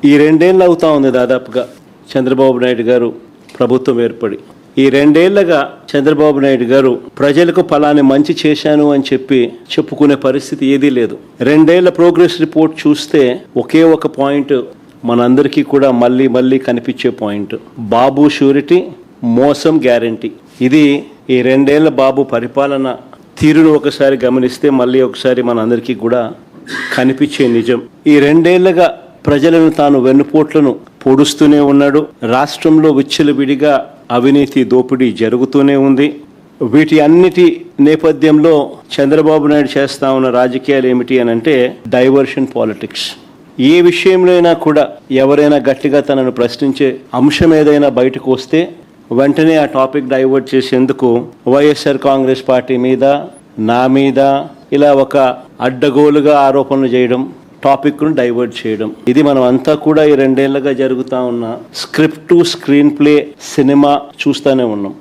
ఈ 2 ఏళ్ళు అవుతా ఉంది దాదాపుగా చంద్రబాబు నాయుడు గారు ప్రభుత్వం ఏర్పడి. ఈ 2 ఏళ్లుగా చంద్రబాబు నాయుడు గారు ప్రజలకు ఫలాని మంచి చేశాను అని చెప్పుకునే పరిస్థితి ఏదీ లేదు. 2 ఏళ్ల ప్రోగ్రెస్ రిపోర్ట్ చూస్తే ఒకే ఒక పాయింట్ మనందరికీ కూడా మళ్ళీ కనిపించే పాయింట్: బాబు షూరిటీ, మోసం గ్యారంటీ. ఇది ఈ 2 ఏళ్ల బాబు పరిపాలన తీరును ఒకసారి గమనిస్తే మళ్ళీ ఒకసారి మనందరికీ కూడా కనిపించే నిజం. ఈ 2 ఏళ్లుగా ప్రజలను తాను వెన్నుపోట్లను పొడుస్తూనే ఉన్నాడు. రాష్ట్రంలో విచ్చలవిడిగా అవినీతి దోపిడీ జరుగుతూనే ఉంది. వీటి అన్నిటి నేపథ్యంలో చంద్రబాబు నాయుడు చేస్తా ఉన్న రాజకీయాలు ఏమిటి అని అంటే డైవర్షన్ పాలిటిక్స్. ఏ విషయంలోనైనా కూడా ఎవరైనా గట్టిగా తనను ప్రశ్నించే అంశం ఏదైనా బయటకు వస్తే వెంటనే ఆ టాపిక్ డైవర్ట్ చేసేందుకు వైఎస్ఆర్ కాంగ్రెస్ పార్టీ మీద, నా మీద ఇలా ఒక అడ్డగోలుగా ఆరోపణలు చేయడం, టాపిక్ను డైవర్ట్ చేయడం. ఇది మనం అంతా కూడా ఈ 2 ఏళ్లుగా జరుగుతూ ఉన్న script to screen play cinema చూస్తూనే ఉన్నాం.